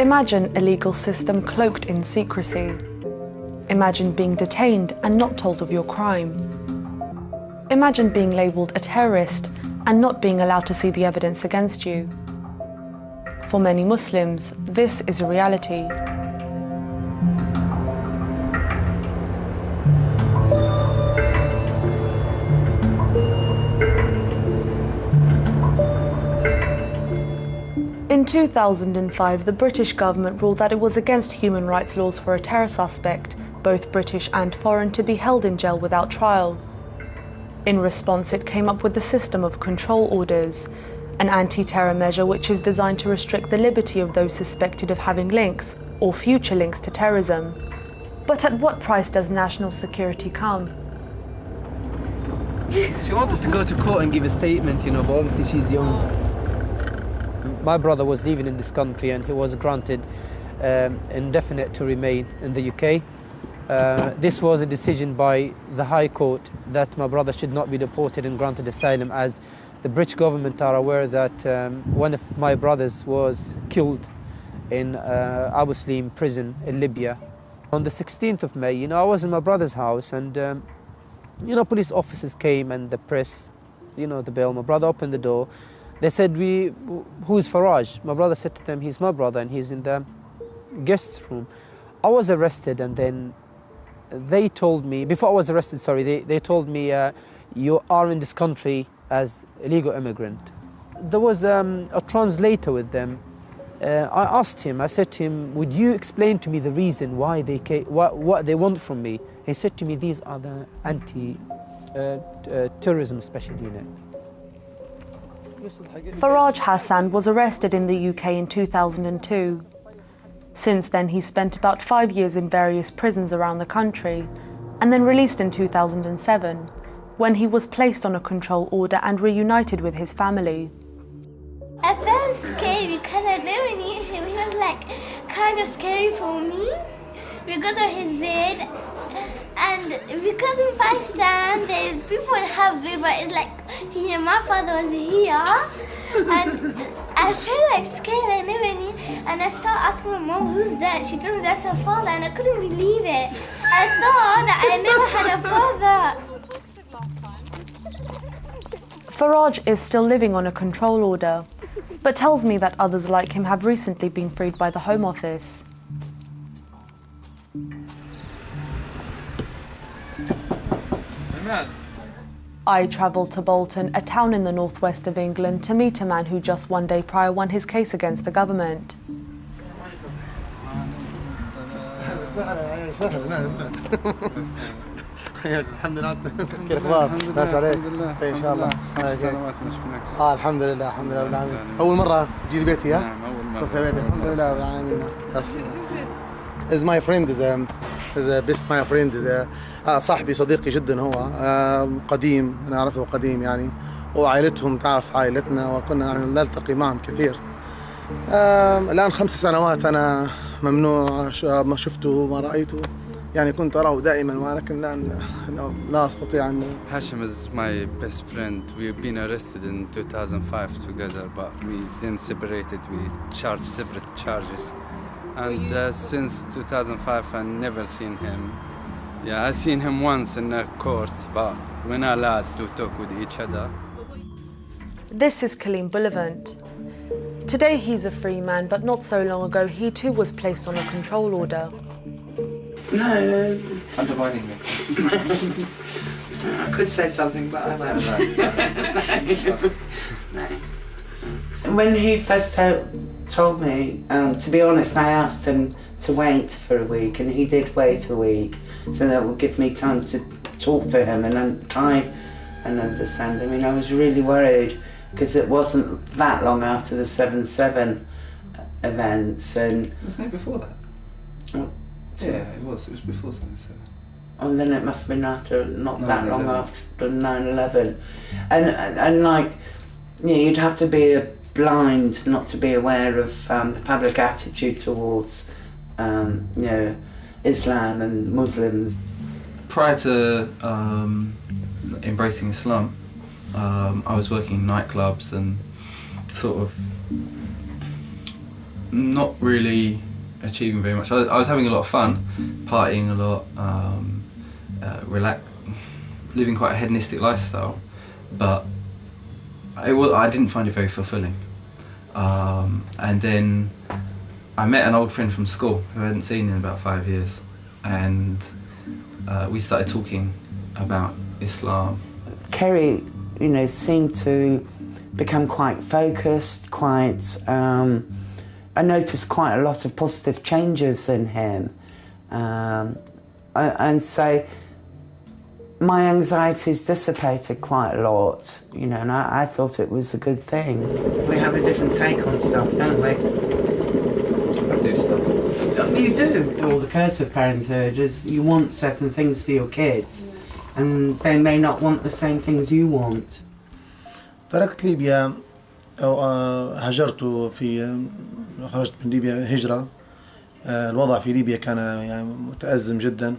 Imagine a legal system cloaked in secrecy. Imagine being detained and not told of your crime. Imagine being labelled a terrorist and not being allowed to see the evidence against you. For many Muslims, this is a reality. In 2005, the British government ruled that it was against human rights laws for a terror suspect, both British and foreign, to be held in jail without trial. In response, it came up with the system of control orders, an anti-terror measure which is designed to restrict the liberty of those suspected of having links or future links to terrorism. But at what price does national security come? She wanted to go to court and give a statement, but obviously she's young. My brother was living in this country and he was granted indefinite to remain in the UK. This was a decision by the High Court that my brother should not be deported and granted asylum, as the British government are aware that one of my brothers was killed in Abu Slim prison in Libya. On the 16th of May, I was in my brother's house and, police officers came and the press, the bell. My brother opened the door. They said, who's Faraj? My brother said to them, he's my brother and he's in the guest's room. I was arrested and then they told me, before I was arrested, they told me, you are in this country as a legal immigrant. There was a translator with them. I asked him, I said to him, would you explain to me the reason why they came, what they want from me? He said to me, these are the anti-terrorism special unit. Faraj Hassan was arrested in the UK in 2002. Since then, he spent about 5 years in various prisons around the country, and then released in 2007, when he was placed on a control order and reunited with his family. I felt scary because I never knew him. He was kind of scary for me because of his beard. And because in Pakistan, people have beard, but it's here, my father was here. And I felt scared, I never knew. And I started asking my mom, who's that? She told me that's her father, and I couldn't believe it. I thought that I never had a father. Faraj is still living on a control order, but tells me that others like him have recently been freed by the Home Office. I travelled to Bolton, a town in the northwest of England, to meet a man who just one day prior won his case against the government. الحمد لله كيف اخبارك؟ ناس عليك؟ ان شاء الله. سلامات ما شفناكش. الحمد لله رب العالمين. اول مرة تجي لبيتي ها؟ نعم اول مرة. في بيتي الحمد لله رب العالمين. Is my friend is a best my friend is صاحبي صديقي جدا هو قديم نعرفه قديم وعائلتهم تعرف عائلتنا وكنا نلتقي معهم كثير. الآن 5 سنوات أنا ممنوع ما شفته وما رأيته كنت أراه دائما ولكن الآن لا أستطيع أن. Hashim is my best friend. We've been arrested in 2005 together, but we then separated. We charged separate charges. And since 2005, I've never seen him. Yeah, I've seen him once in a court, but we're not allowed to talk with each other. This is Kaleem Bullivant. Today he's a free man, but not so long ago he too was placed on a control order. No. Undermining me. I could say something, but I won't. No. When he first told me, to be honest, I asked him to wait for a week, and he did wait a week, so that would give me time to talk to him and try and understand him. I was really worried because it wasn't that long after the 7/7 events, and Wasn't it before that? Oh, Yeah, it was. It was before 7/7. and then it must have been after not that long after 9/11, and you'd have to be blind not to be aware of the public attitude towards Islam and Muslims. Prior to embracing Islam, I was working in nightclubs and sort of not really achieving very much. I was having a lot of fun, partying a lot, living quite a hedonistic lifestyle, but I didn't find it very fulfilling. And then I met an old friend from school who I hadn't seen in about 5 years, and we started talking about Islam. Kerry, you know, seemed to become quite focused, I noticed quite a lot of positive changes in him. And so my anxieties dissipated quite a lot, you know, and I thought it was a good thing. We have a different take on stuff, don't we? I do stuff. You do. All the curse of parenthood is you want certain things for your kids, and they may not want the same things you want. تركت ليبيا أو هاجرت خرجت من ليبيا هجرة. الوضع في ليبيا كان يعني متأزم جدا.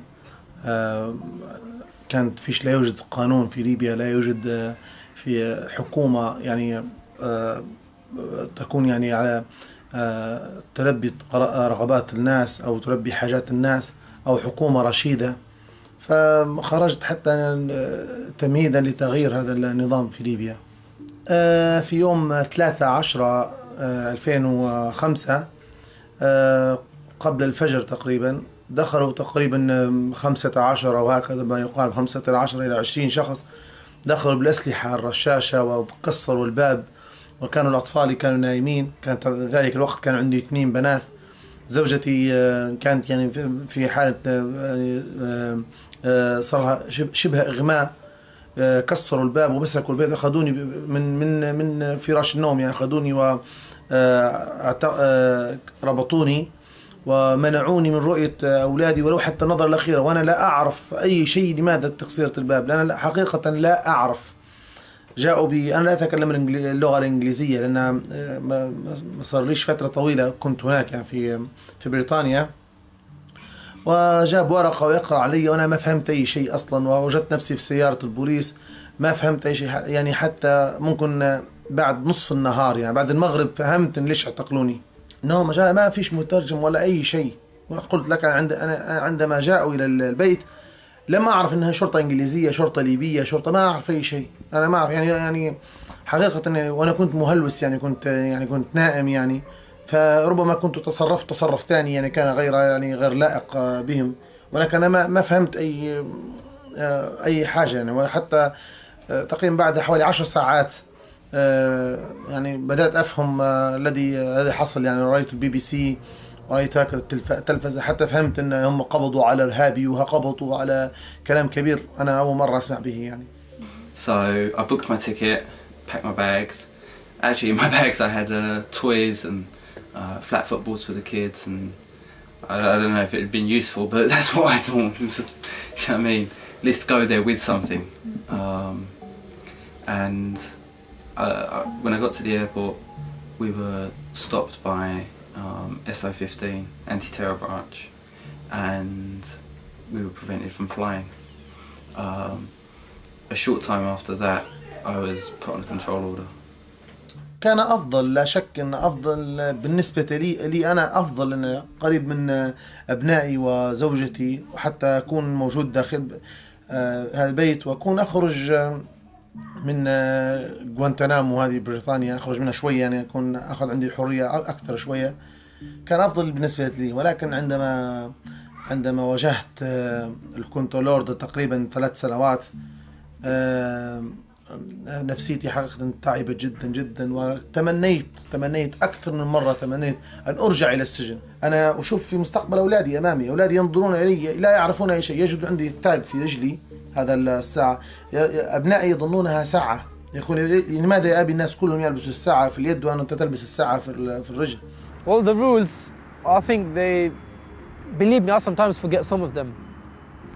كانت لا يوجد قانون في ليبيا، لا يوجد في حكومة يعني تكون يعني على تلبي رغبات الناس أو تلبي حاجات الناس أو حكومة رشيدة. فخرجت حتى تمهيدا لتغيير هذا النظام في ليبيا. في يوم 13/10/2005 قبل الفجر تقريبا دخلوا تقريبا 15 أو هكذا ما يقال 15 إلى 20 شخص، دخلوا بالأسلحة الرشاشة وكسروا الباب، وكانوا الأطفال كانوا نايمين. كانت ذلك الوقت كان عندي 2 بنات. زوجتي كانت يعني في حالة صار لها شبه إغماء. كسروا الباب ومسكوا البيت، أخذوني من فراش النوم، يعني أخذوني وربطوني ومنعوني من رؤية أولادي ولو حتى النظرة الأخيرة، وأنا لا أعرف أي شيء لماذا تكسيرة الباب، لأن حقيقة لا أعرف. جاءوا بي، أنا لا أتكلم اللغة الإنجليزية لأن ما صار ليش فترة طويلة كنت هناك يعني في بريطانيا. وجاب ورقة ويقرأ علي وأنا ما فهمت أي شيء أصلا، ووجدت نفسي في سيارة البوليس ما فهمت أي شيء، يعني حتى ممكن بعد نصف النهار يعني بعد المغرب فهمت ليش اعتقلوني. إنه ما فيش مترجم ولا أي شيء. وقلت لك أنا عندما جاءوا إلى البيت لم أعرف إنها شرطة إنجليزية، شرطة ليبية، شرطة، ما أعرف أي شيء. أنا ما أعرف يعني حقيقة، وأنا كنت مهلوس يعني كنت نائم يعني، فربما كنت تصرف ثاني يعني كان غير لائق بهم، ولكن أنا ما فهمت أي حاجة يعني. وحتى تقريبا بعد حوالي 10 ساعات يعني بدأت أفهم الذي حصل. يعني رأيت BBC ورأيت هكذا التلفزة، حتى فهمت أن هم قبضوا على إرهابي وقبضوا على كلام كبير أنا أول مرة أسمع به يعني. So I booked my ticket, packed my bags. Actually in my bags I had toys and flat footballs for the kids, and I don't know if it had been useful, but that's what I thought. You know what I mean? At least go there with something. And when I got to the airport, we were stopped by SO15 anti-terror branch, and we were prevented from flying. A short time after that, I was put on a control order. كان أفضل، لا شك أن أفضل بالنسبة لي أنا أفضل أن قريب من أبنائي وزوجتي، وحتى أكون موجود داخل هذا البيت وأكون أخرج من غوانتنامو هذه بريطانيا، أخرج منها شوية يعني أكون أخذ عندي الحرية أكثر شوية. كان أفضل بالنسبة لي. ولكن عندما واجهت الكنترولور تقريبا 3 سنوات نفسيتي حقيقة تعبت جدا جدا، وتمنيت أكثر من مرة تمنيت أن أرجع إلى السجن. أنا أشوف في مستقبل أولادي أمامي، أولادي ينظرون إلي لا يعرفون أي شيء، يجد عندي تاج في رجلي هذا الساعة، أبنائي يظنونها ساعة، يقول لماذا يا أبي الناس كلهم يلبسوا الساعة في اليد وأنت تلبس الساعة في الرجل. Well, the rules, I think believe me, I sometimes forget some of them.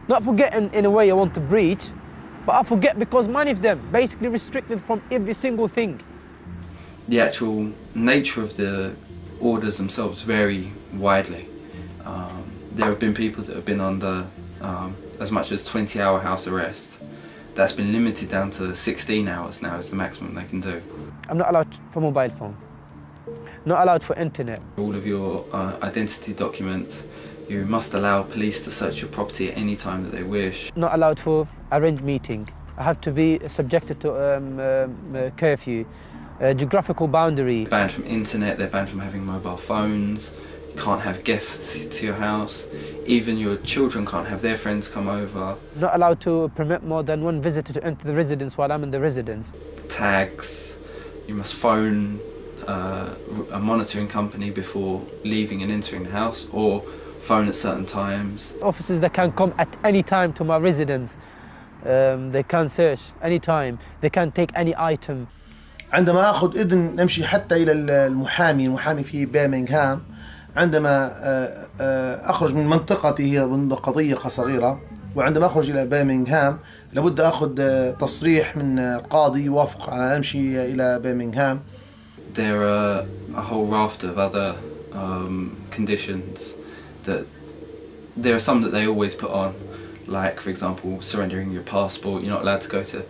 Not forget in a way I want to breach, but I forget because many of them basically restricted from every single thing. The actual nature of the orders themselves vary widely. There have been people that have been under as much as 20-hour house arrest. That's been limited down to 16 hours now is the maximum they can do. I'm not allowed for mobile phone. Not allowed for internet. All of your identity documents, you must allow police to search your property at any time that they wish. Not allowed for arranged meeting. I have to be subjected to curfew. Geographical boundary. They're banned from internet, they're banned from having mobile phones. You can't have guests to your house. Even your children can't have their friends come over. Not allowed to permit more than one visitor to enter the residence while I'm in the residence. Tags. You must phone a monitoring company before leaving and entering the house, or phone at certain times. Officers that can come at any time to my residence. They can search any time. They can take any item. عندما أخذ إذن نمشي حتى إلى المحامي في برمنغهام. عندما أخرج من منطقتي، هي منطقة ضيقة صغيرة، وعندما أخرج إلى برمنغهام لابد أخذ تصريح من القاضي يوافق على أمشي إلى برمنغهام. There are a whole raft of other conditions that there are some that they always put on, like for example surrendering your passport. You're not allowed to go to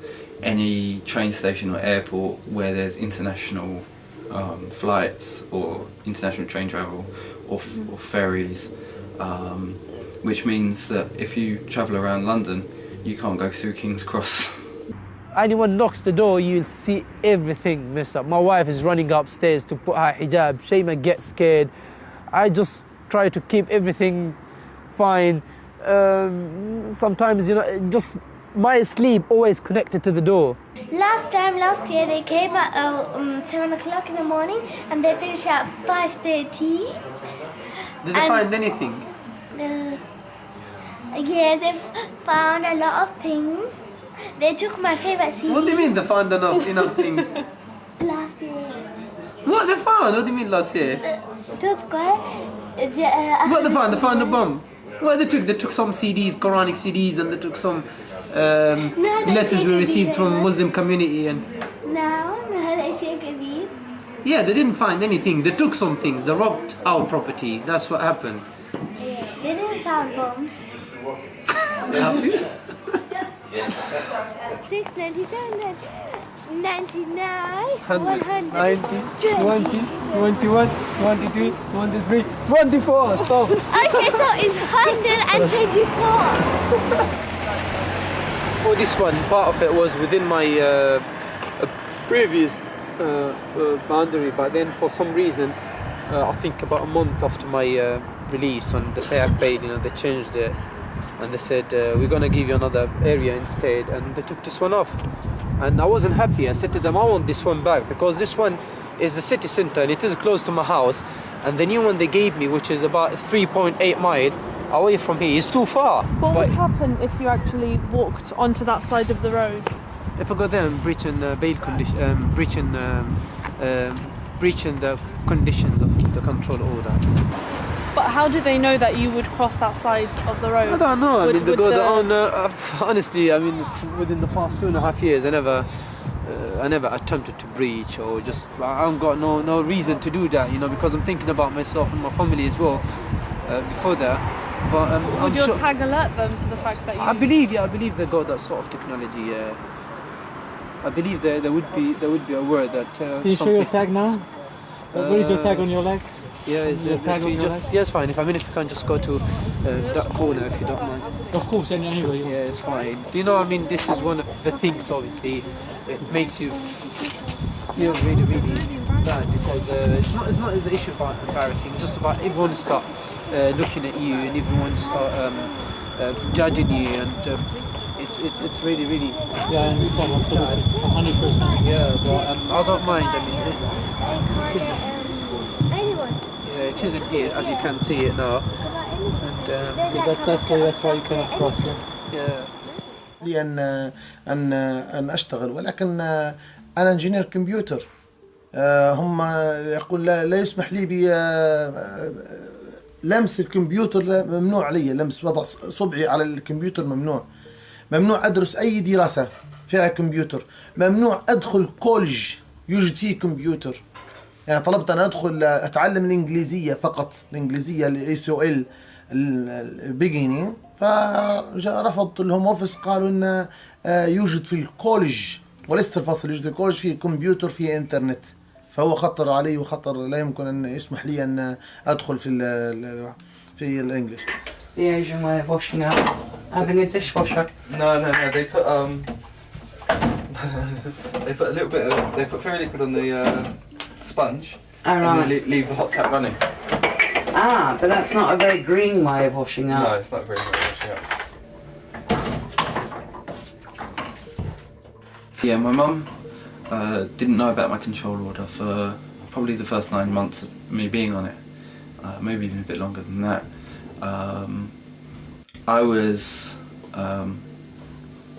any train station or airport where there's international flights or international train travel or ferries, which means that if you travel around London you can't go through King's Cross. Anyone knocks the door, you'll see everything messed up. My wife is running upstairs to put her hijab. Shayma gets scared. I just try to keep everything fine. Sometimes, just my sleep always connected to the door. Last year they came at 7 o'clock in the morning and they finished at 5:30. Did they find anything? Yeah, they found a lot of things. They took my favorite CD. What do you mean they found enough things? Last year. What they found? What do you mean last year? What they found? They found a bomb. What they took? They took some CDs, Quranic CDs, and they took some letters we received from Muslim community and. Yeah, they didn't find anything. They took some things. They robbed our property. That's what happened. They didn't find bombs. 6, 97, 99, 100, 90, 20, 21, 22, 23, 24. So. Okay, so it's 124. For this one, part of it was within my previous boundary, but then for some reason, I think about a month after my release on the SAYAC bail, they changed it. And they said, we're going to give you another area instead. And they took this one off. And I wasn't happy. I said to them, I want this one back because this one is the city centre and it is close to my house. And the new one they gave me, which is about 3.8 miles away from here, is too far. What would happen if you actually walked onto that side of the road? If I go there and breaching the bail condition, breaching the conditions of the control order. But how do they know that you would cross that side of the road? I don't know. I mean, they go their own. Honestly, I mean, within the past 2.5 years, I never attempted to breach or just. I haven't got no reason to do that, because I'm thinking about myself and my family as well. Before that, but would your tag alert them to the fact that you? I believe they got that sort of technology. I believe they would be aware that. Can you show your tag now? Where is your tag on your leg? Yeah, it's fine. If you can just go to that corner, if you don't mind. Of course, anyway. Yeah, it's fine. Do you know? I mean, this is one of the things. Obviously, it makes you feel really, really bad because it's not the issue about embarrassing. It's just about everyone start looking at you and everyone start judging you, and it's really, really. Yeah, I understand. Absolutely, 100%. Yeah, but I don't mind. I mean, it isn't here, as you can see it now. And that's why you cannot cross. Yeah. لي أن أشتغل، ولكن أنا انجينير كمبيوتر. هم يقول لا يسمح لي بلمس الكمبيوتر، ممنوع علي لمس، وضع صبعي على الكمبيوتر ممنوع أدرس أي دراسة فيها كمبيوتر، ممنوع أدخل كولج يوجد فيه كمبيوتر. يعني طلبت أن أدخل أتعلم الإنجليزية فقط، الإنجليزية الASOL البيجينينج، فرفضت لهم أوفيس، قالوا إن يوجد في الكولج وليس في الفصل، يوجد في الكولج فيه كمبيوتر فيه إنترنت، فهو خطر علي وخطر لا يمكن أن يسمح لي أن أدخل في الإنجليش. The Asian way of washing up, having a dishwasher. No, they put they put a little bit of, they put fairy liquid on the sponge and then leave the hot tap running. Ah, but that's not a very green way of washing up. No, it's not very good washing up. Yeah, my mum didn't know about my control order for probably the first 9 months of me being on it, maybe even a bit longer than that. I was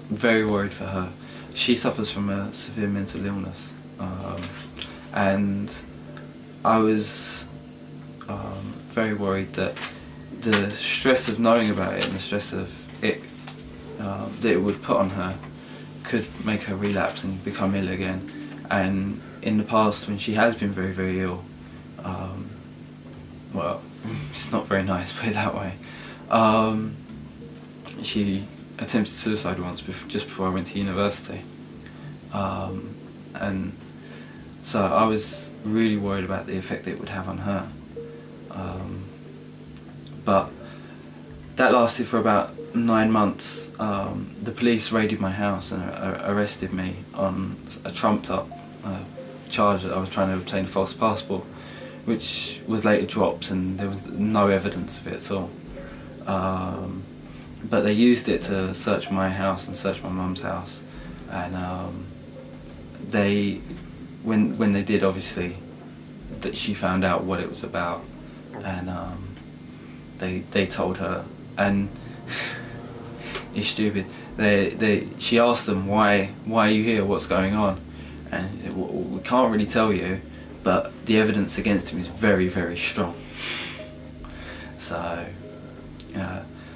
very worried for her. She suffers from a severe mental illness, and I was very worried that the stress of knowing about it and the stress of it that it would put on her could make her relapse and become ill again. And in the past, when she has been very, very ill, well, it's not very nice, put it that way. She attempted suicide once, just before I went to university. And so I was really worried about the effect it would have on her. But that lasted for about 9 months. The police raided my house and arrested me on a trumped up charge that I was trying to obtain a false passport, which was later dropped, and there was no evidence of it at all. But they used it to search my house and search my mum's house, and when they did, obviously, that she found out what it was about, and they told her, and it's stupid. She asked them, why are you here? What's going on? And they said, well, we can't really tell you, but the evidence against him is very, very strong. So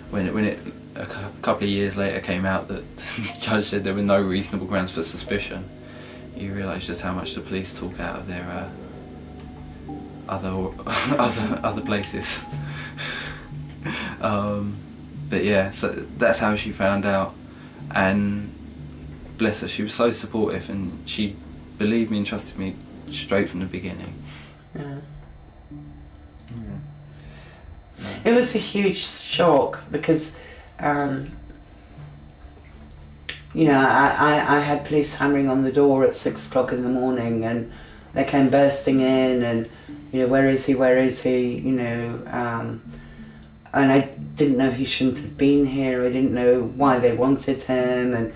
when it a couple of years later came out that the judge said there were no reasonable grounds for suspicion, you realise just how much the police talk out of their other places. But yeah, so that's how she found out, and bless her, she was so supportive, and she believed me and trusted me straight from the beginning. Yeah. It was a huge shock because, you know, I had police hammering on the door at 6 o'clock in the morning, and they came bursting in, and, you know, where is he, you know, and I didn't know he shouldn't have been here. I didn't know why they wanted him, and,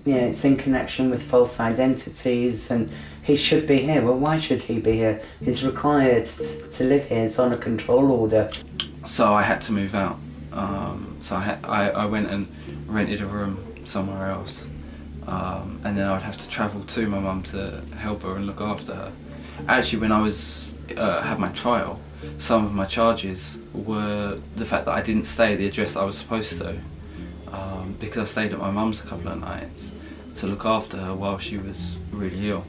you know, it's in connection with false identities, and he should be here. Well, why should he be here? He's required to live here. It's on a control order. So I had to move out. So I went and rented a room somewhere else, and then I would have to travel to my mum to help her and look after her. Actually, when I was had my trial, some of my charges were the fact that I didn't stay at the address I was supposed to, because I stayed at my mum's a couple of nights to look after her while she was really ill,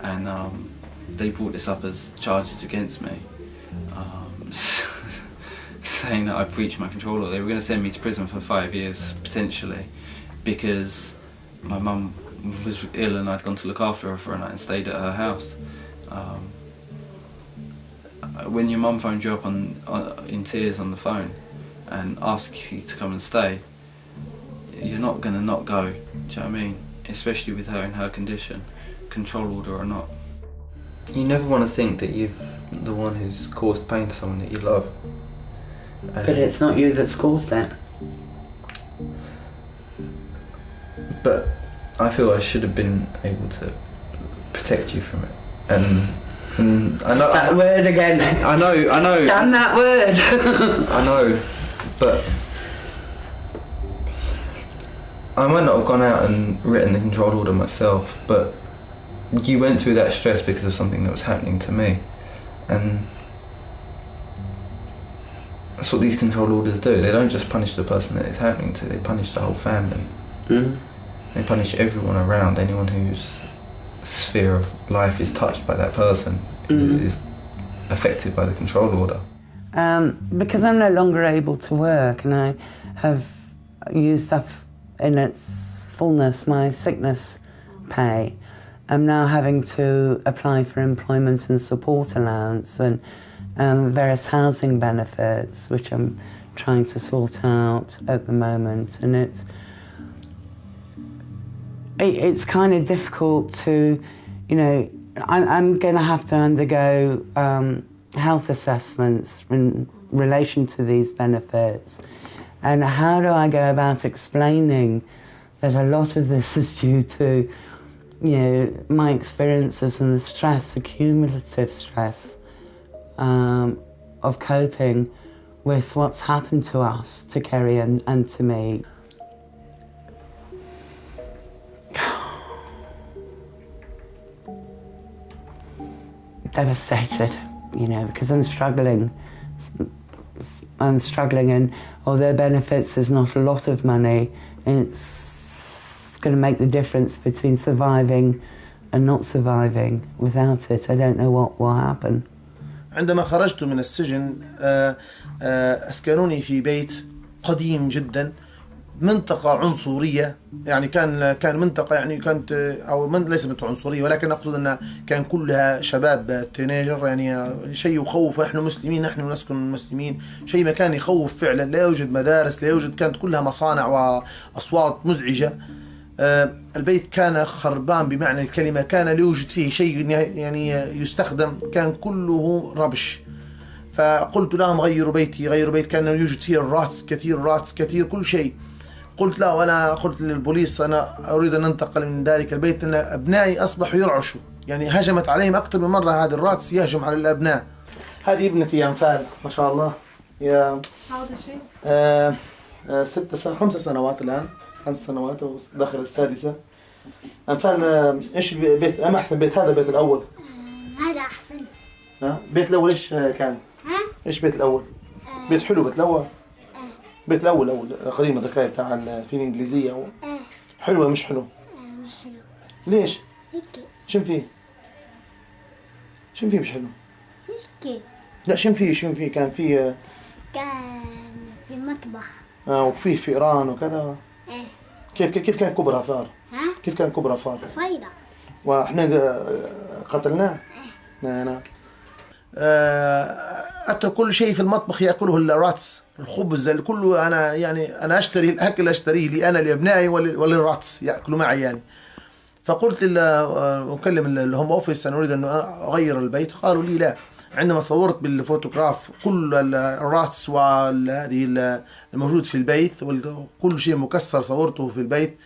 and they brought this up as charges against me, saying that I breached my control order. They were going to send me to prison for 5 years potentially, because my mum was ill and I'd gone to look after her for a night and stayed at her house. When your mum phones you up in tears on the phone and asks you to come and stay, you're not going to not go, do you know what I mean? Especially with her in her condition, control order or not. You never want to think that you're the one who's caused pain to someone that you love. But it's not you that's caused that. But I feel I should have been able to protect you from it. And I know that word again. I know. Damn that word. I know, but I might not have gone out and written the control order myself, but you went through that stress because of something that was happening to me, and that's what these control orders do. They don't just punish the person that it's happening to, they punish the whole family. Mm-hmm. They punish everyone around, anyone whose sphere of life is touched by that person, mm-hmm. is affected by the control order. Because I'm no longer able to work, and I have used up in its fullness my sickness pay, I'm now having to apply for employment and support allowance and various housing benefits, which I'm trying to sort out at the moment. And it's kind of difficult to, you know, I'm going to have to undergo health assessments in relation to these benefits. And how do I go about explaining that a lot of this is due to, you know, my experiences and the stress, the cumulative stress of coping with what's happened to us, to Kerry and to me. Devastated, you know, because I'm struggling and although benefits is not a lot of money, it's going to make the difference between surviving and not surviving. Without it, I don't know what will happen. عندما خرجت من السجن أسكنوني في بيت قديم جدا، منطقة عنصرية، يعني كان منطقة، يعني كانت ليست عنصرية، ولكن أقصد أن كان كلها شباب تينيجر، يعني شيء يخوف. ونحن مسلمين، نحن نسكن مسلمين، شيء مكان يخوف فعلا. لا يوجد مدارس، لا يوجد، كانت كلها مصانع وأصوات مزعجة. البيت كان خربان بمعنى الكلمة، كان لا يوجد فيه شيء يعني يستخدم، كان كله ربش. فقلت لهم غيروا بيتي، غيروا بيت. كان يوجد فيه الراتس كثير، كل شيء. قلت لا، وأنا قلت للبوليس أنا أريد أن أنتقل من ذلك البيت، لأن أبنائي أصبحوا يرعشوا، يعني هجمت عليهم أكثر من مرة. هذا الراتس يهجم على الأبناء. هذه ابنتي يا أنفال، ما شاء الله. يا خمس سنوات الآن، 5 سنوات وداخل السادسة. أنفال، إيش بيت أم أحسن بيت؟ هذا البيت الأول. هذا أحسن. بيت الأول إيش كان؟ إيش بيت الأول؟ بيت حلو بيت الأول. بيت الأول قديم، ذكاء بتاع الفين الإنجليزية. حلوة مش حلو؟ مش حلو. ليش؟ هيك. شن فيه مش حلو؟ هيك. لا، شن فيه كان فيه مطبخ. وفيه فئران وكذا. كيف كان كبرها فار؟ كيف كان كبرها فار؟ صيدة. واحنا قتلناه. نعم. أترك كل شيء في المطبخ يأكله الراتس، الخبز كله. أنا أشتري الأكل، أشتريه لي أنا لأبنائي وللراتس يأكلوا معي يعني. فقلت أكلم الهوم أوفيس، أنا أريد أن أغير البيت. قالوا لي لا. عندما صورت بالفوتوغراف كل الراتس وهذه الموجود في البيت وكل شيء مكسر صورته في البيت،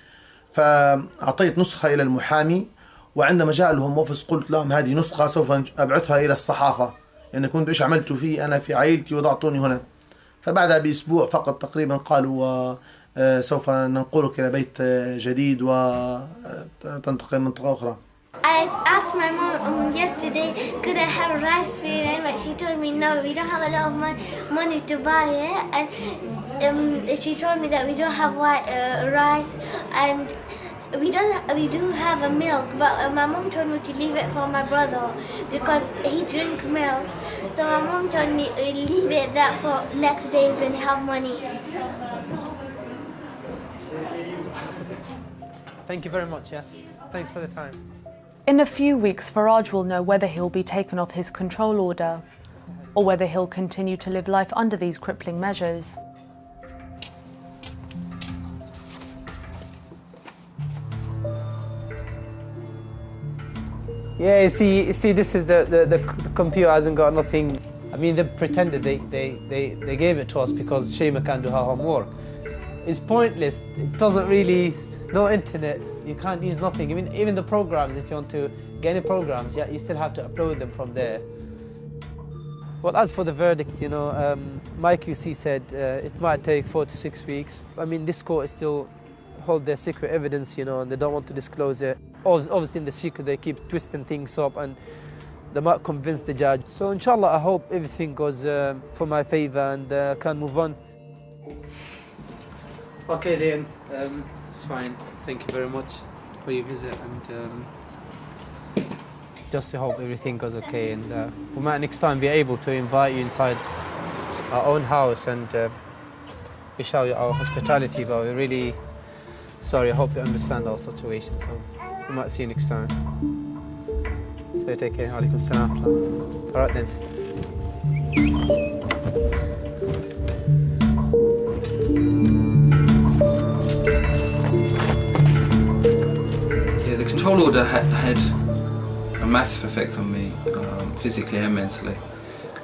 فأعطيت نسخة إلى المحامي. وعندما جاء الهوم أوفيس قلت لهم هذه نسخة سوف أبعثها إلى الصحافة، يعني كنت إيش عملت فيه أنا في عائلتي وضعتوني هنا. فبعدها بأسبوع فقط تقريبا قالوا سوف ننقلك إلى بيت جديد وتنتقل منطقة أخرى. I asked my mom yesterday, could I have rice for you? But she told me no, we don't have a lot of money to buy it. And she told me that we don't have rice, and we do have a milk. But my mom told me to leave it for my brother because he drinks milk. So my mom told me leave it that for next days and have money. Thank you very much. Yeah, thanks for the time. In a few weeks, Faraj will know whether he'll be taken off his control order or whether he'll continue to live life under these crippling measures. Yeah, you see, this is the computer hasn't got nothing. I mean, they pretended they gave it to us because Shema can't do her homework. It's pointless. It doesn't really, no internet. You can't use nothing. I mean, even the programs, if you want to get any programs, yeah, you still have to upload them from there. Well, as for the verdict, you know, my QC said it might take 4 to 6 weeks. I mean, this court still hold their secret evidence, you know, and they don't want to disclose it. Obviously, in the secret, they keep twisting things up, and they might convince the judge. So, inshallah, I hope everything goes for my favor and can move on. Okay, then. It's fine. Thank you very much for your visit, and just to hope everything goes okay. And we might next time be able to invite you inside our own house and we show you our hospitality. But we're really sorry. I hope you understand our situation. So we might see you next time. So take care. Alaikum salam. All right then. Yeah, the control order had a massive effect on me, physically and mentally.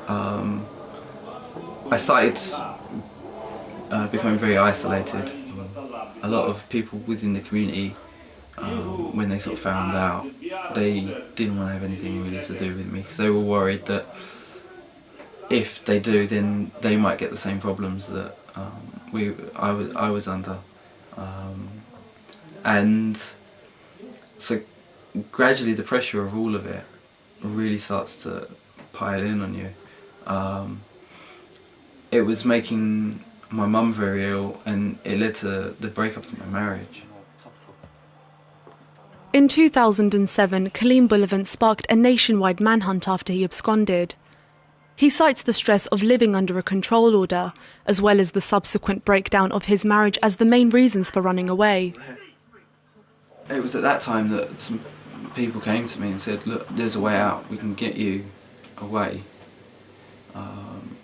I started becoming very isolated. A lot of people within the community, when they sort of found out, they didn't want to have anything really to do with me because they were worried that if they do, then they might get the same problems that I was under, and so gradually the pressure of all of it really starts to pile in on you. It was making my mum very ill, and it led to the breakup of my marriage. In 2007, Kaleem Bullivant sparked a nationwide manhunt after he absconded. He cites the stress of living under a control order, as well as the subsequent breakdown of his marriage as the main reasons for running away. It was at that time that some people came to me and said, look, there's a way out, we can get you away,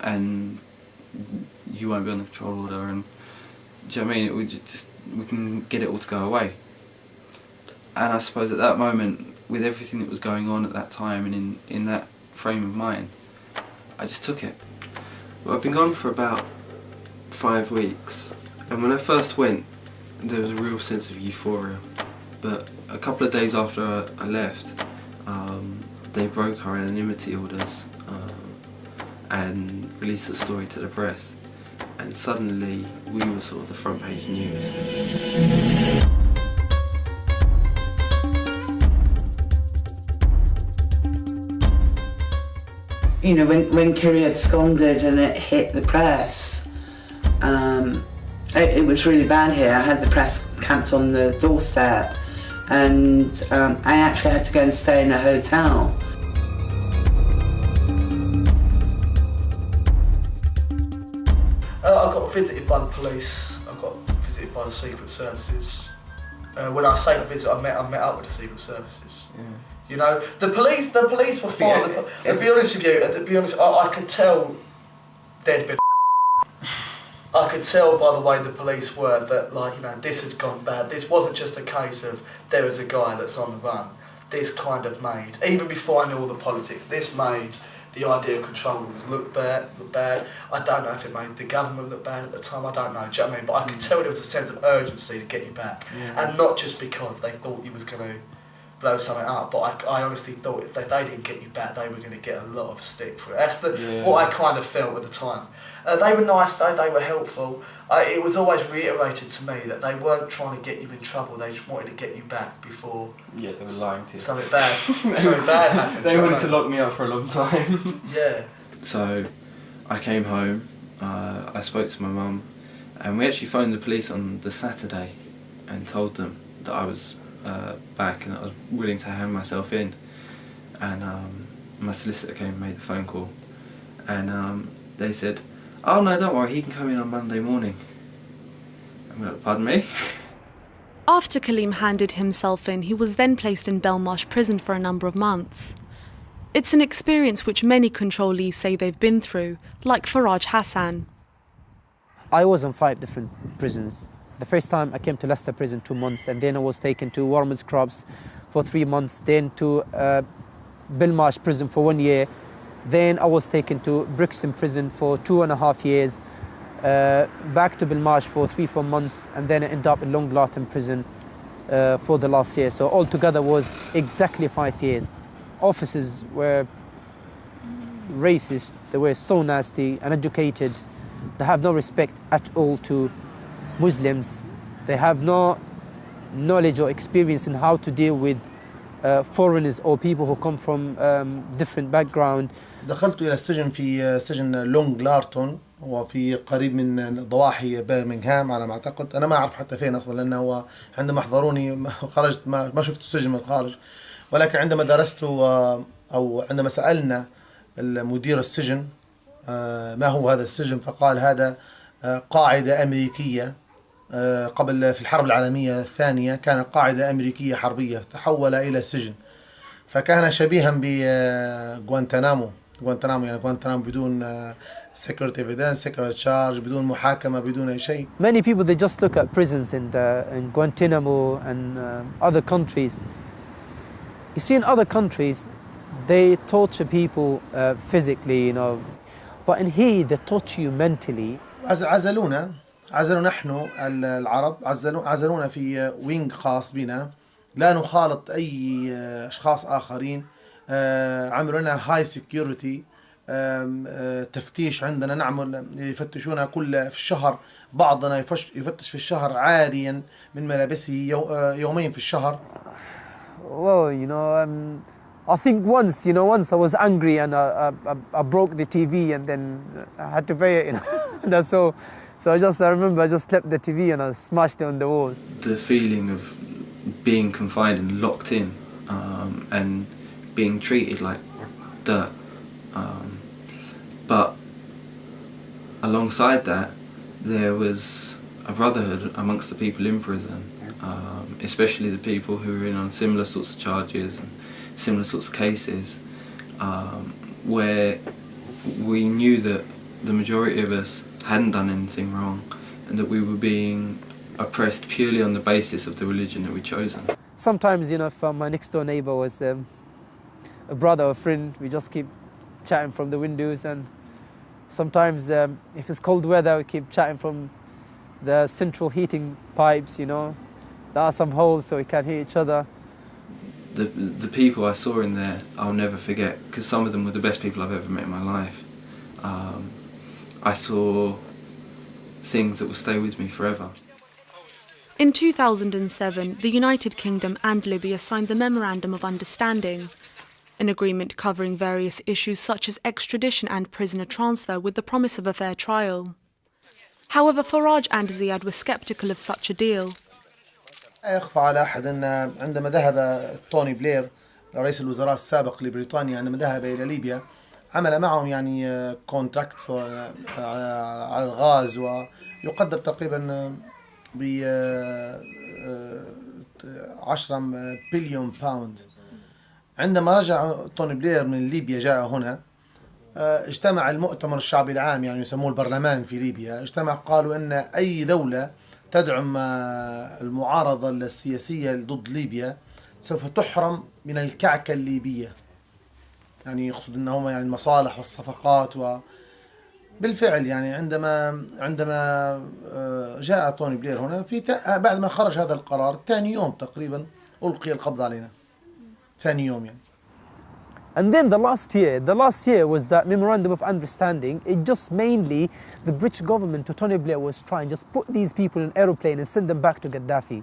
and you won't be on the control order, and do you know what I mean? It would just, we can get it all to go away. And I suppose at that moment, with everything that was going on at that time and in that frame of mind, I just took it. But I've been gone for about 5 weeks, and when I first went, there was a real sense of euphoria. But a couple of days after I left, they broke our anonymity orders and released the story to the press. And suddenly, we were sort of the front page news. You know, when Kiri absconded and it hit the press, it was really bad here. I had the press camped on the doorstep, and I actually had to go and stay in a hotel. I got visited by the police. I got visited by the Secret Services. When I say visit, I met up with the Secret Services. Yeah. You know, the police were fine. To be honest with you, I could tell they'd been. I could tell by the way the police were that, like, you know, this had gone bad. This wasn't just a case of there was a guy that's on the run. This kind of made, even before I knew all the politics, this made the idea of control orders look bad. I don't know if it made the government look bad at the time. I don't know. Do you know what I mean? But I could tell there was a sense of urgency to get you back, and not just because they thought you was going to blow something up, but I honestly thought if they didn't get you back, they were going to get a lot of stick for it. That's what I kind of felt at the time. They were nice though, they were helpful. It was always reiterated to me that they weren't trying to get you in trouble, they just wanted to get you back before they were lying to you. Something bad happened. They wanted to lock me up for a long time. Yeah. So I came home, I spoke to my mum, and we actually phoned the police on the Saturday and told them that I was back and I was willing to hand myself in, and my solicitor came and made the phone call, and they said, oh no, don't worry, he can come in on Monday morning. I'm like, pardon me? After Kaleem handed himself in, he was then placed in Belmarsh prison for a number of months. It's an experience which many controllees say they've been through, like Faraj Hassan. I was in 5 different prisons. The first time I came to Leicester prison 2 months, and then I was taken to Wormwood Crops for 3 months, then to Belmarsh prison for 1 year. Then I was taken to Brixton prison for 2.5 years, back to Belmarsh for 3-4 months, and then I ended up in Lothian prison for the last year. So altogether was exactly 5 years. Officers were racist, they were so nasty, uneducated. They have no respect at all to Muslims. They have no knowledge or experience in how to deal with foreigners or people who come from different background. دخلت إلى السجن في سجن لونج لارتون، وفي قريب من ضواحي برمنغهام على ما أعتقد. أنا ما أعرف حتى فين أصلا، لأنه هو عندما حضروني خرجت ما شفت السجن من الخارج، ولكن عندما درست أو عندما سألنا المدير السجن ما هو هذا السجن، فقال هذا قاعدة أمريكية قبل في الحرب العالمية الثانية، كان قاعدة أمريكية حربية تحول إلى سجن. فكان شبيها بغوانتنامو. يعني غوانتنامو بدون security evidence, security charge, بدون محاكمة، بدون أي شيء. Many people, they just look at prisons in Guantanamo and other countries. You see, in other countries, they torture people physically, you know, but in here they torture you mentally. عزلونا نحن العرب، عزلونا في وينج خاص بنا، لا نخالط أي أشخاص آخرين. عملوا لنا هاي سيكيورتي، تفتيش عندنا، نعمل يفتشونا كل في الشهر، بعضنا يفتش في الشهر عاريا من ملابسه يومين في الشهر. Well, you know, I think once I was angry and I broke the TV and then I had to pay it, you know. That's all. So I remember I just slapped the TV and I smashed it on the walls. The feeling of being confined and locked in, and being treated like dirt. But alongside that, there was a brotherhood amongst the people in prison, especially the people who were in on similar sorts of charges and similar sorts of cases, where we knew that the majority of us hadn't done anything wrong and that we were being oppressed purely on the basis of the religion that we'd chosen. Sometimes, you know, if my next door neighbor was a brother or a friend, we just keep chatting from the windows, and sometimes if it's cold weather we keep chatting from the central heating pipes, you know. There are some holes so we can't hear each other. The people I saw in there I'll never forget, because some of them were the best people I've ever met in my life. I saw things that will stay with me forever. In 2007, the United Kingdom and Libya signed the Memorandum of Understanding, an agreement covering various issues such as extradition and prisoner transfer with the promise of a fair trial. However, Farage and Ziad were sceptical of such a deal. لا يخفى على أحد أن عندما ذهب توني بلير رئيس الوزراء السابق لبريطانيا، عندما ذهب إلى ليبيا عمل معهم يعني كونتراكت على الغاز، ويقدر تقريبا ب 10 بليون باوند. عندما رجع توني بلير من ليبيا جاء هنا، اجتمع المؤتمر الشعبي العام، يعني يسموه البرلمان في ليبيا، اجتمع قالوا أن أي دولة تدعم المعارضة السياسية ضد ليبيا سوف تحرم من الكعكة الليبية. يعني يقصد أنهم يعني المصالح والصفقات. وبالفعل يعني عندما جاء توني بلير هنا بعد ما خرج هذا القرار ثاني يوم تقريبا ألقي القبض علينا، ثاني يوم يعني. And then the last year was that memorandum of understanding. It just mainly the British government to Tony Blair was trying just put these people in an aeroplane and send them back to Gaddafi.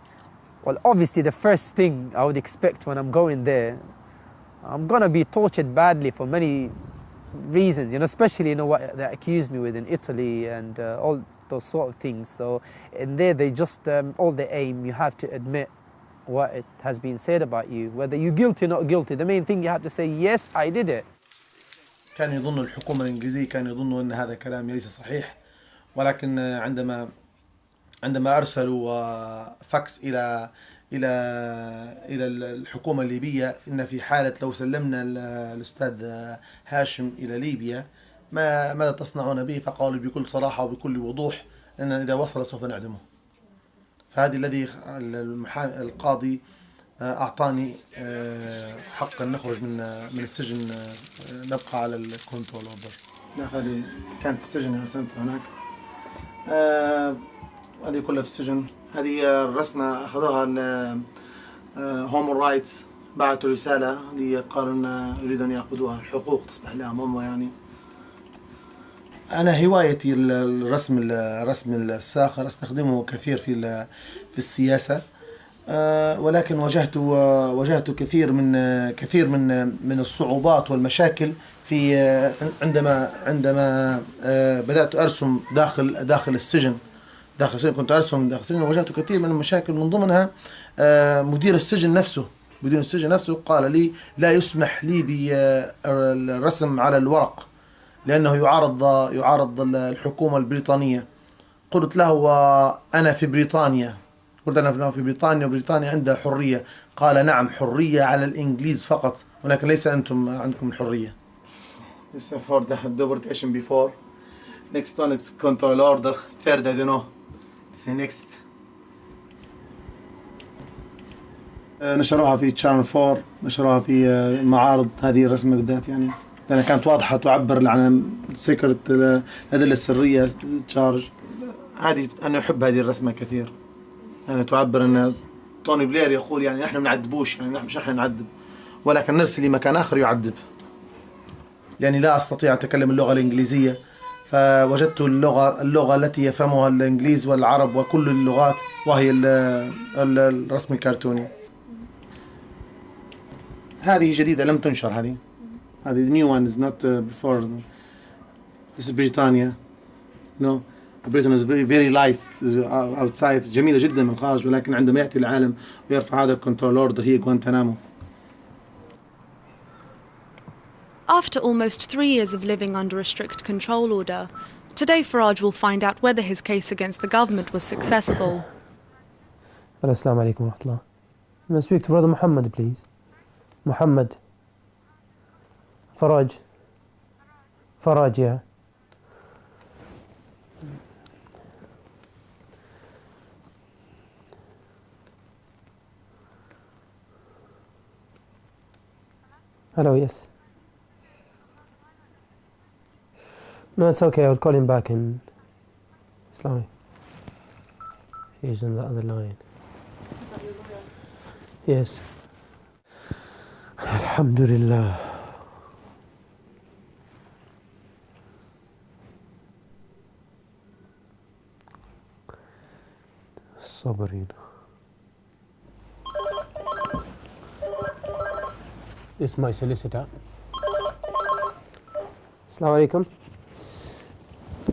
Well, obviously the first thing I would expect when I'm going there, I'm gonna be tortured badly for many reasons, you know, especially, you know, what they accused me with in Italy and all those sort of things. So in there they just all the aim, you have to admit what it has been said about you, whether you're guilty or not guilty. The main thing you have to say, yes, I did it. كان يظن الحكومة الإنجليزية يظنوا أن هذا كلام ليس صحيح، ولكن عندما أرسلوا فاكس إلى الحكومة الليبية إن في حالة لو سلمنا الأستاذ هاشم إلى ليبيا ماذا تصنعون به؟ فقالوا بكل صراحة وبكل وضوح أن إذا وصل سوف نعدمه. فهذه الذي القاضي أعطاني حق أن نخرج من السجن، نبقى على الكنترول أوردر. هذه كانت في السجن سنة هناك، هذه كلها في السجن. هذه الرسمة أخذوها هومن رايتس، بعثوا رسالة قالوا أن يريدون أن يأخذوها، الحقوق تصبح لهم هم يعني. أنا هوايتي الرسم الساخر، أستخدمه كثير في السياسة، ولكن واجهت كثير من الصعوبات والمشاكل في عندما بدأت أرسم داخل السجن. كنت أرسم داخل السجن، واجهت كثير من المشاكل، من ضمنها مدير السجن نفسه قال لي لا يسمح لي بالرسم على الورق لأنه يعارض الحكومة البريطانية. قلت له أنا في بريطانيا، وبريطانيا عندها حرية. قال نعم، حرية على الإنجليز فقط، ولكن ليس أنتم عندكم الحرية. This is for the deportation before. Next one is control order. Third I don't know. Say next. نشروها في تشانل 4، نشروها في معارض هذه الرسمة بالذات يعني، لأنها كانت واضحة تعبر عن سيكرت الأدلة السرية تشارج. هذه أنا أحب هذه الرسمة كثير، يعني تعبر أن توني بلير يقول يعني نحن ما نعذبوش، يعني نحن مش نحن نعذب ولكن نرسل لمكان آخر يعذب. يعني لا أستطيع أن أتكلم اللغة الإنجليزية، فوجدت اللغة التي يفهمها الإنجليز والعرب وكل اللغات، وهي الرسم الكرتوني. هذه جديدة لم تنشر، هذه the new one is not before. This is Britannia. You know, Britain is very light outside. جميلة جدا من الخارج، ولكن عندما يأتي العالم ويرفع هذا الكنترول اوردر هي غوانتنامو. After almost 3 years of living under a strict control order, today Faraj will find out whether his case against the government was successful. Assalamu alaikum wa rahmatullah. May I speak to Brother Muhammad, please? Muhammad. Faraj. Faraj, yeah. Hello, yes. No, it's okay. I'll call him back in Islamic. He's on the other line. Yes. Alhamdulillah. Sabrina. This is my solicitor. Assalamu alaikum.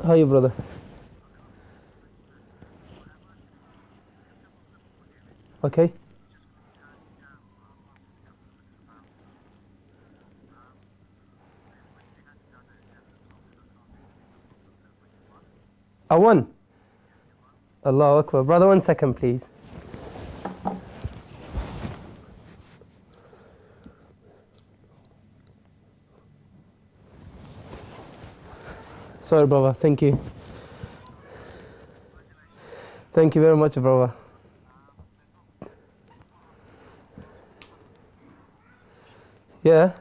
How are you, brother? Okay. One. Allahu Akbar. Brother, 1 second, please. Sorry, brother. Thank you. Thank you very much, brother. Yeah.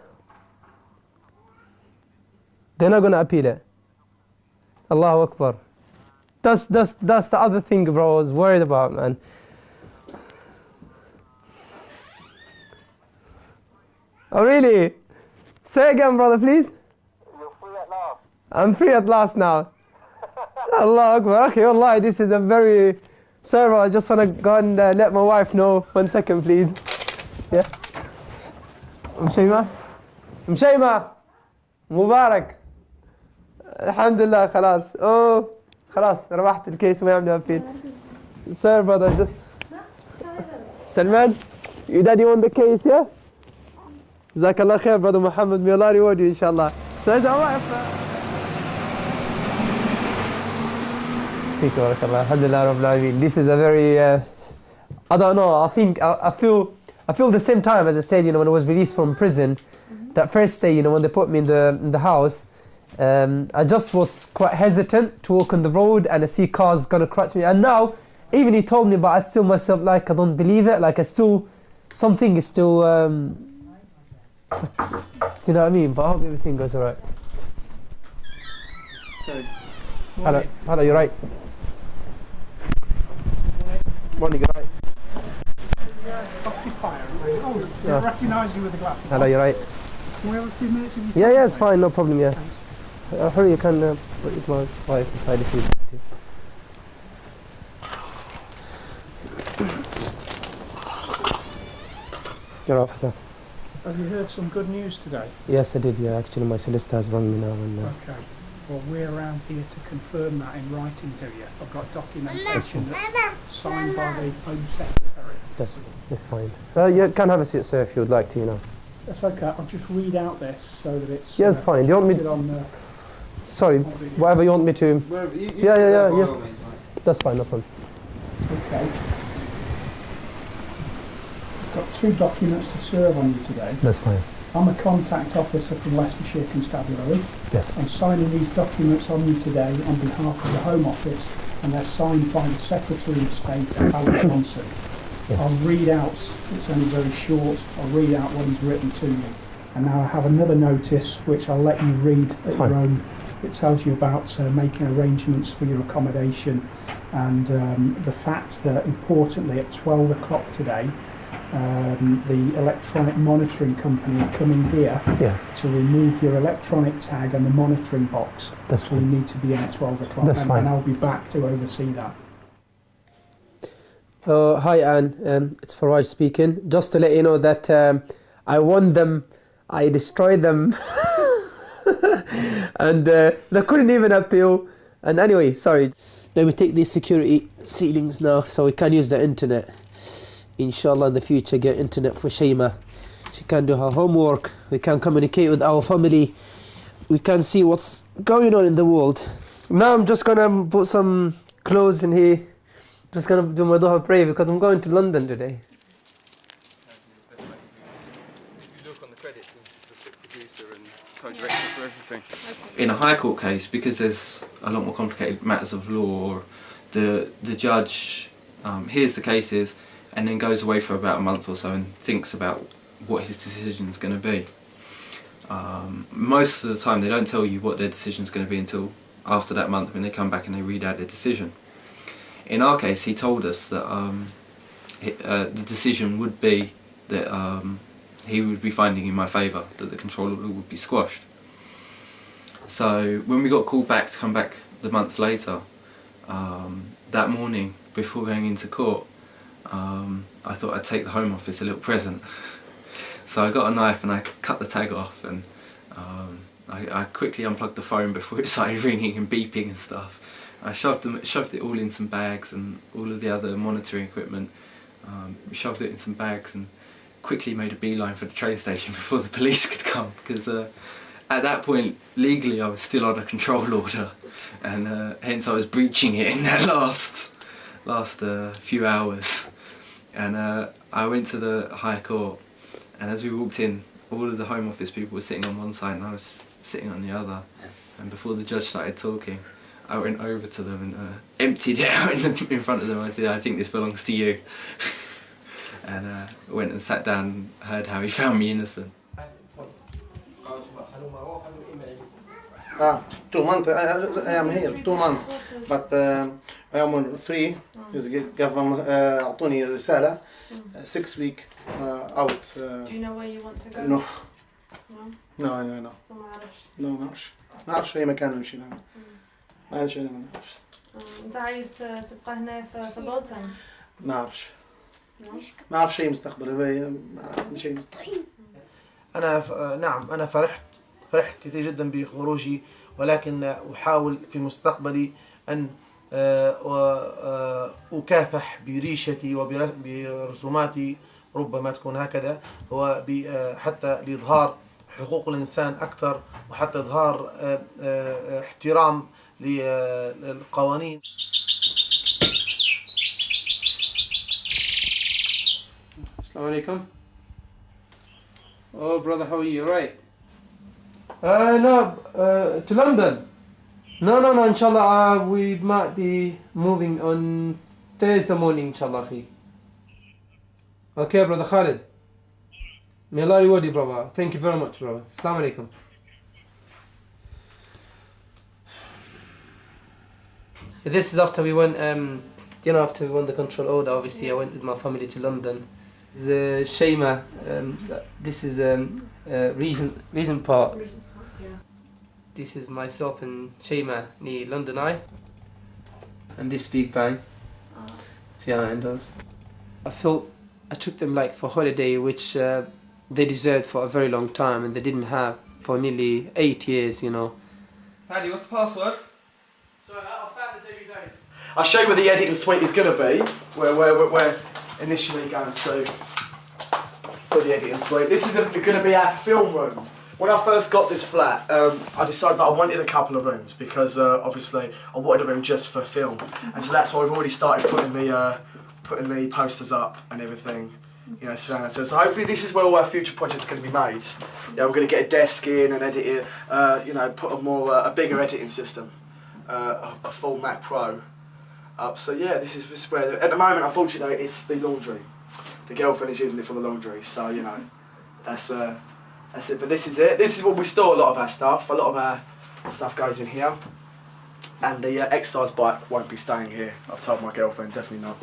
They're not going to appeal it. Allahu Akbar. That's the other thing, bro, I was worried about, man. Oh, really? Say again, brother, please. You're free at last. I'm free at last now. Allah Akbar. Okay, wallahi, this is a very... Sorry, bro, I just want to go and let my wife know. 1 second, please. Yeah. مشيمة مبارك. الحمد لله خلاص. اوه خلاص ربحت الكيس ما يعملوا فيه. Sorry, brother, just... Salman, your daddy won the case, yeah? جزاك الله خير, brother Muhammad. May Allah reward you, inshallah. So it's all right. Alhamdulillah Rabbil Alameen. This is a very, I don't know, I think, I feel the same time as I said, you know, when I was released from prison, that first day, you know, when they put me in the house, I just was quite hesitant to walk on the road and I see cars gonna crash me. And now, even he told me, but I still myself, like, I don't believe it, like, I still, something is still, do you know what I mean? But I hope everything goes alright. Hello, you're right. Morning, you're right. Do I recognise you with the glasses? Hello, you're right. Can we have a few minutes of your time? Yeah, it's fine, no problem, yeah. Hurry, you can put my wife aside if you want to. You're officer. Have you heard some good news today? Yes, I did, yeah. Actually, my solicitor has rung me now. And, okay. Well, we're around here to confirm that in writing to you. I've got documentation that's signed by the Home Secretary. That's fine. You can have a seat, sir, if you would like to, you know. That's okay. I'll just read out this so that it's... Yes, fine. Do you want me to... Sorry, whatever you want me to... Yeah. That's fine, no problem. Okay. I've got 2 documents to serve on you today. That's fine. I'm a contact officer from Leicestershire Constabulary. Yes. I'm signing these documents on you today on behalf of the Home Office, and they're signed by the Secretary of State, Alan Johnson. Yes. I'll read out, it's only very short, I'll read out what he's written to you. And now I have another notice which I'll let you read at your own. It tells you about making arrangements for your accommodation, and the fact that, importantly, at 12 o'clock today, the electronic monitoring company are coming here to remove your electronic tag and the monitoring box. That's so fine. you need to be in at 12 o'clock. That's fine. And I'll be back to oversee that. Hi Anne, it's Faraj speaking. Just to let you know that I won them, I destroyed them, and they couldn't even appeal. And anyway, sorry. Let me take these security ceilings now so we can use the internet. Inshallah in the future get internet for Shayma. She can do her homework, we can communicate with our family, we can see what's going on in the world. Now I'm just gonna put some clothes in here. Just gonna do my Duha prayer because I'm going to London today. If you look on the credits, there's the producer and co-director for everything. In a High Court case, because there's a lot more complicated matters of law, the judge hears the cases and then goes away for about a month or so and thinks about what his decision is going to be. Most of the time they don't tell you what their decision is going to be until after that month when they come back and they read out their decision. In our case, he told us that the decision would be that he would be finding in my favour, that the control order would be squashed. So when we got called back to come back the month later, that morning before going into court, I thought I'd take the Home Office a little present. So I got a knife and I cut the tag off, and I quickly unplugged the phone before it started ringing and beeping and stuff. I shoved it all in some bags, and all of the other monitoring equipment, shoved it in some bags and quickly made a beeline for the train station before the police could come, because at that point legally I was still on a control order, and hence I was breaching it in that last few hours. And I went to the High Court, and as we walked in, all of the Home Office people were sitting on one side and I was sitting on the other, and before the judge started talking, I went over to them and emptied it out in front of them. I said, I think this belongs to you. And went and sat down and heard how he found me innocent. 2 months, I am here, 2 months, but I am on 3, is government أعطوني رسالة, 6 weeks out. Do you know where you want to go? No. No? No. So ما أعرفش. No, ما أعرفش أي مكان نمشي له. ما عندي شيء ما نعرفش. أنت عايز تبقى هنا في بولتون؟ ما أعرفش. ما أعرف شيء مستقبل، ما عندي شيء مستقبل. أنا نعم أنا فرحت كثير جدا بخروجي، ولكن أحاول في مستقبلي أن أكافح بريشتي وبرسوماتي، ربما تكون هكذا، حتى لإظهار حقوق الإنسان أكثر، وحتى إظهار احترام للقوانين. Assalamu alaikum. Oh brother, how are you? Right? No, to London. No, inshallah, we might be moving on Thursday morning, inshallah. Okay, brother Khalid. May Allah reward you, brother. Thank you very much, brother. Assalamu alaikum. This is after we went, after we won the control order, obviously I went with my family to London. The Shayma, this is region part. Yeah. This is myself and Shayma near London Eye. And this big bang behind us. I felt I took them like for holiday, which they deserved for a very long time, and they didn't have for nearly 8 years, Paddy, what's the password? So I found the DVD. I'll show you where the editing suite is going to be, where we're initially going to put the editing suite. This is going to be our film room. When I first got this flat, I decided that I wanted a couple of rooms because obviously I wanted a room just for film, and so that's why we've already started putting the posters up and everything. you know, surrounding us. So hopefully this is where all our future projects are going to be made. Yeah, we're going to get a desk in and edit it, you know, put a bigger editing system, a full Mac Pro up. So yeah, this is where, at the moment, unfortunately, it's the laundry. The girlfriend is using it for the laundry, so you know, that's it. But this is it. This is what we store a lot of our stuff. A lot of our stuff goes in here. And the exercise bike won't be staying here. I've told my girlfriend, definitely not.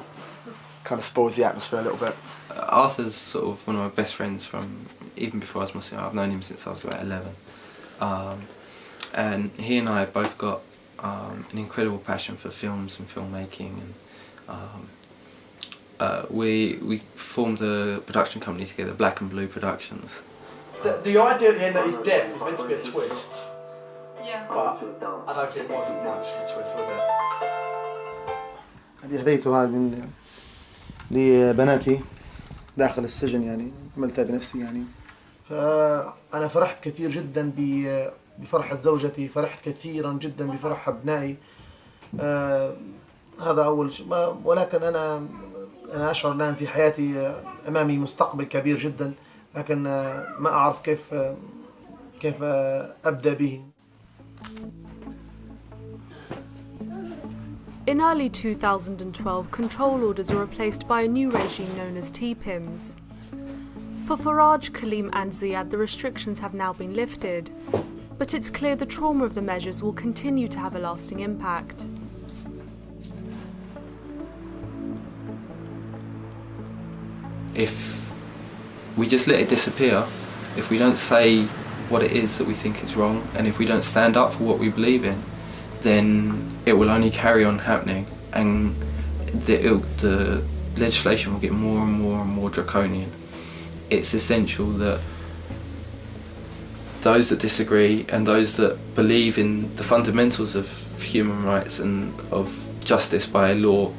Kind of spoils the atmosphere a little bit. Arthur's sort of one of my best friends from even before I was Muslim. I've known him since I was about 11. And he and I have both got an incredible passion for films and filmmaking. And we formed a production company together, Black and Blue Productions. The idea at the end that he's deaf is meant to be a twist. Yeah. But I don't think it wasn't much of a twist, was it? هذه هديتها من لبناتي داخل السجن يعني عملتها بنفسي يعني. فأنا فرحت كثير جدا بفرحة زوجتي، فرحت كثيرا جدا بفرح أبنائي. هذا أول شيء، ولكن أنا أشعر الآن في حياتي أمامي مستقبل كبير جدا، لكن ما أعرف كيف أبدأ به. In early 2012, control orders were replaced by a new regime known as TPIMs. For Faraj, Kaleem and Ziad, the restrictions have now been lifted, but it's clear the trauma of the measures will continue to have a lasting impact. If we just let it disappear, if we don't say what it is that we think is wrong, and if we don't stand up for what we believe in, then it will only carry on happening, and the legislation will get more and more and more draconian. It's essential that those that disagree and those that believe in the fundamentals of human rights and of justice by law,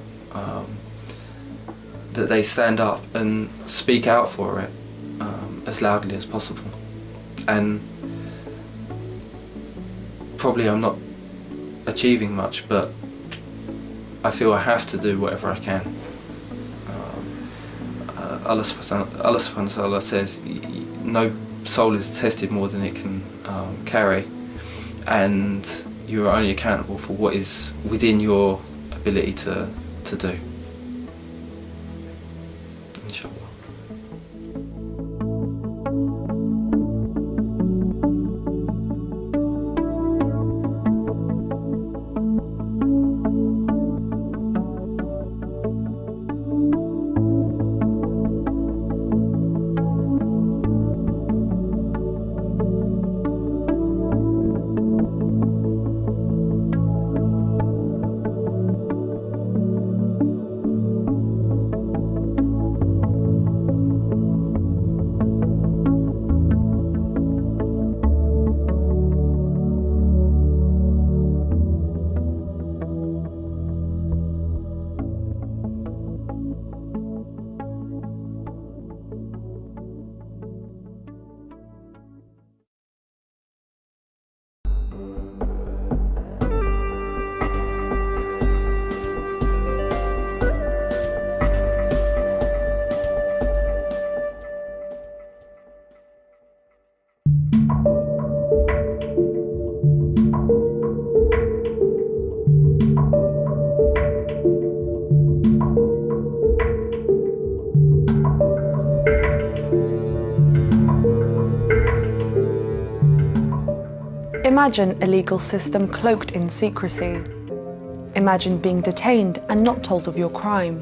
that they stand up and speak out for it as loudly as possible. And probably I'm not achieving much, but I feel I have to do whatever I can. Allah subhanahu wa ta'ala says no soul is tested more than it can carry, and you are only accountable for what is within your ability to do. Inshallah. Imagine a legal system cloaked in secrecy. Imagine being detained and not told of your crime.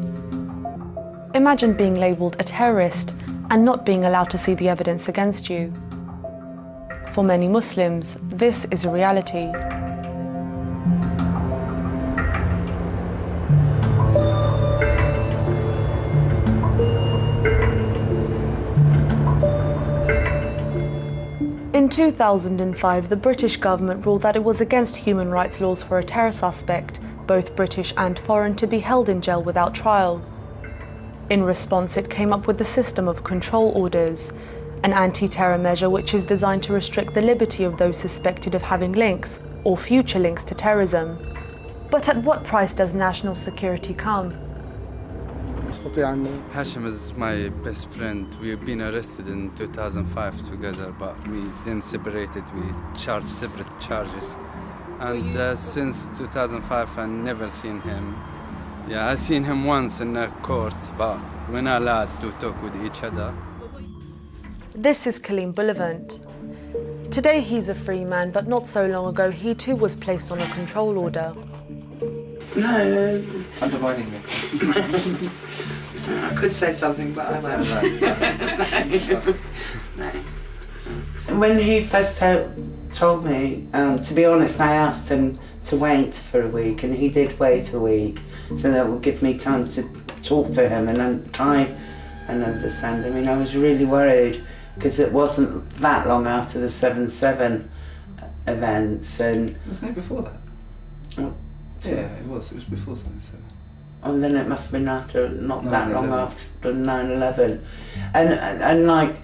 Imagine being labelled a terrorist and not being allowed to see the evidence against you. For many Muslims, this is a reality. In 2005, the British government ruled that it was against human rights laws for a terror suspect, both British and foreign, to be held in jail without trial. In response, it came up with the system of control orders, an anti-terror measure which is designed to restrict the liberty of those suspected of having links or future links to terrorism. But at what price does national security come? نستطيع أن Hashim is my best friend. We've been arrested in 2005 together, but we then separated. We charged separate charges. And since 2005, I've never seen him. Yeah, I've seen him once in a court, but we're not allowed to talk with each other. This is Kaleem Bullivant. Today he's a free man, but not so long ago he too was placed on a control order. No. Undermining me. I could say something, but I won't. No. When he first told me, to be honest, I asked him to wait for a week, and he did wait a week, so that would give me time to talk to him and try and understand him. And I was really worried because it wasn't that long after the 7/7 events, and wasn't it before that? Yeah, it was. It was before 7/7. And then it must have been after, not that long after 9/11, and like,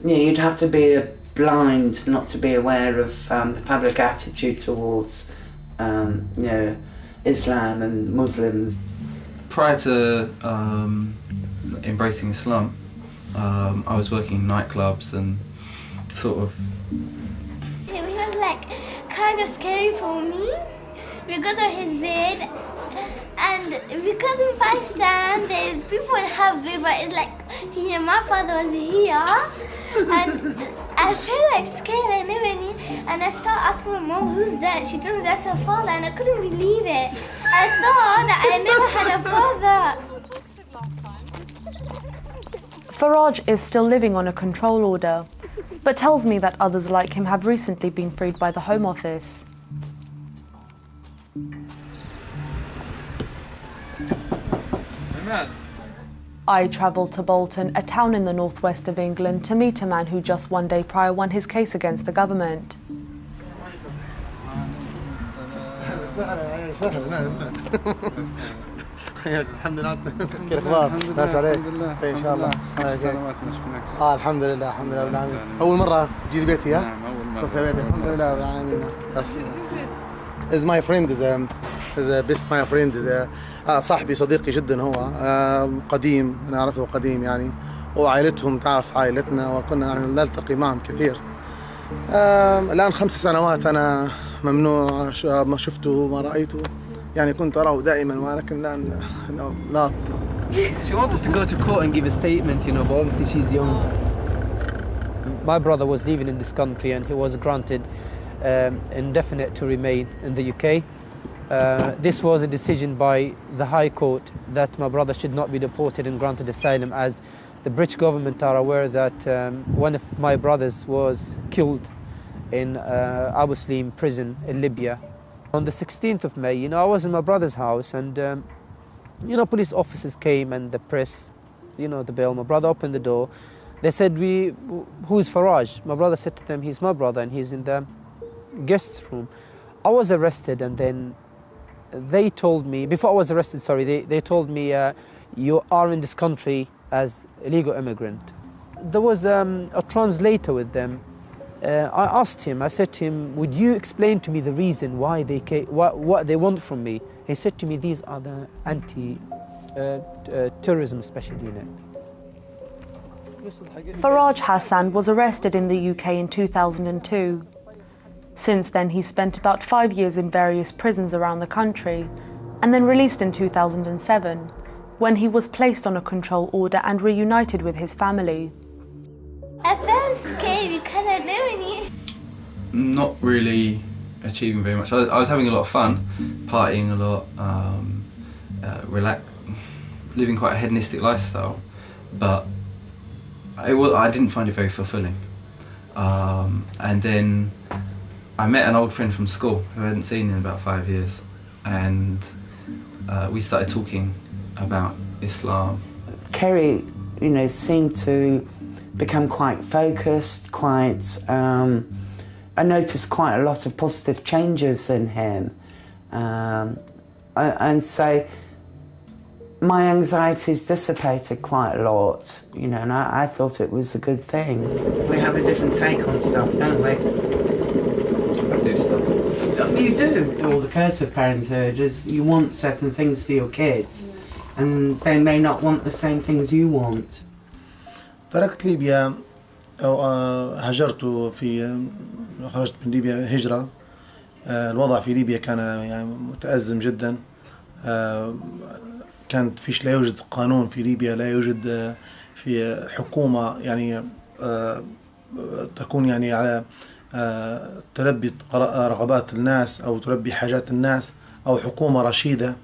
yeah, you'd have to be blind not to be aware of the public attitude towards, you know, Islam and Muslims. Prior to embracing Islam, I was working in nightclubs and sort of. He was like kind of scary for me because of his beard, and because in Pakistan people have beard, but it's like here, my father was here, and I felt like scared. I never knew, and I started asking my mom, "Who's that?" She told me that's her father, and I couldn't believe it. I thought that I never had a father. Faraj is still living on a control order, but tells me that others like him have recently been freed by the Home Office. I travelled to Bolton, a town in the northwest of England, to meet a man who just one day prior won his case against the government. الحمد لله. كيف الاخبار؟ ناس عليك؟ ان شاء الله. الحمد لله الحمد لله رب العالمين. اول مره تجي لبيتي ها؟ نعم اول مره. الحمد لله رب العالمين. is my friend is a best my friend صاحبي صديقي جدا هو قديم، انا اعرفه قديم يعني، وعائلتهم تعرف عائلتنا، وكنا نلتقي معهم كثير. الان 5 سنوات انا ممنوع ما شفته وما رايته، يعني كنت أراه دائما ولكن الآن لا. She wanted to go to court and give a statement, you know, but obviously she's young. My brother was living in this country and he was granted indefinite to remain in the UK. This was a decision by the High Court that my brother should not be deported and granted asylum, as the British government are aware that one of my brothers was killed in Abu Slim prison in Libya. On the 16th of May, you know, I was in my brother's house and, you know, police officers came and the press, you know, the bell. My brother opened the door. They said, who's Faraj? My brother said to them, he's my brother and he's in the guest's room. I was arrested and then they told me, before I was arrested, sorry, they told me, you are in this country as illegal immigrant. There was a translator with them. I asked him, I said to him, would you explain to me the reason why they came, what they want from me? He said to me, these are the anti-terrorism special unit. Faraj Hassan was arrested in the UK in 2002. Since then, he spent about 5 years in various prisons around the country, and then released in 2007, when he was placed on a control order and reunited with his family. I felt scared because I never knew. Not really achieving very much. I was having a lot of fun, partying a lot, living quite a hedonistic lifestyle, but I didn't find it very fulfilling. And then I met an old friend from school who I hadn't seen in about 5 years, and we started talking about Islam. Kerry, you know, seemed to become quite focused, I noticed quite a lot of positive changes in him. And so my anxieties dissipated quite a lot, you know, and I thought it was a good thing. We have a different take on stuff, don't we? I do stuff. You do. All the curse of parenthood is you want certain things for your kids, and they may not want the same things you want. تركت ليبيا أو هاجرت خرجت من ليبيا هجرة. الوضع في ليبيا كان يعني متأزم جدا. كانت لا يوجد قانون في ليبيا، لا يوجد في حكومة يعني تكون يعني على تلبي رغبات الناس أو تلبي حاجات الناس أو حكومة رشيدة.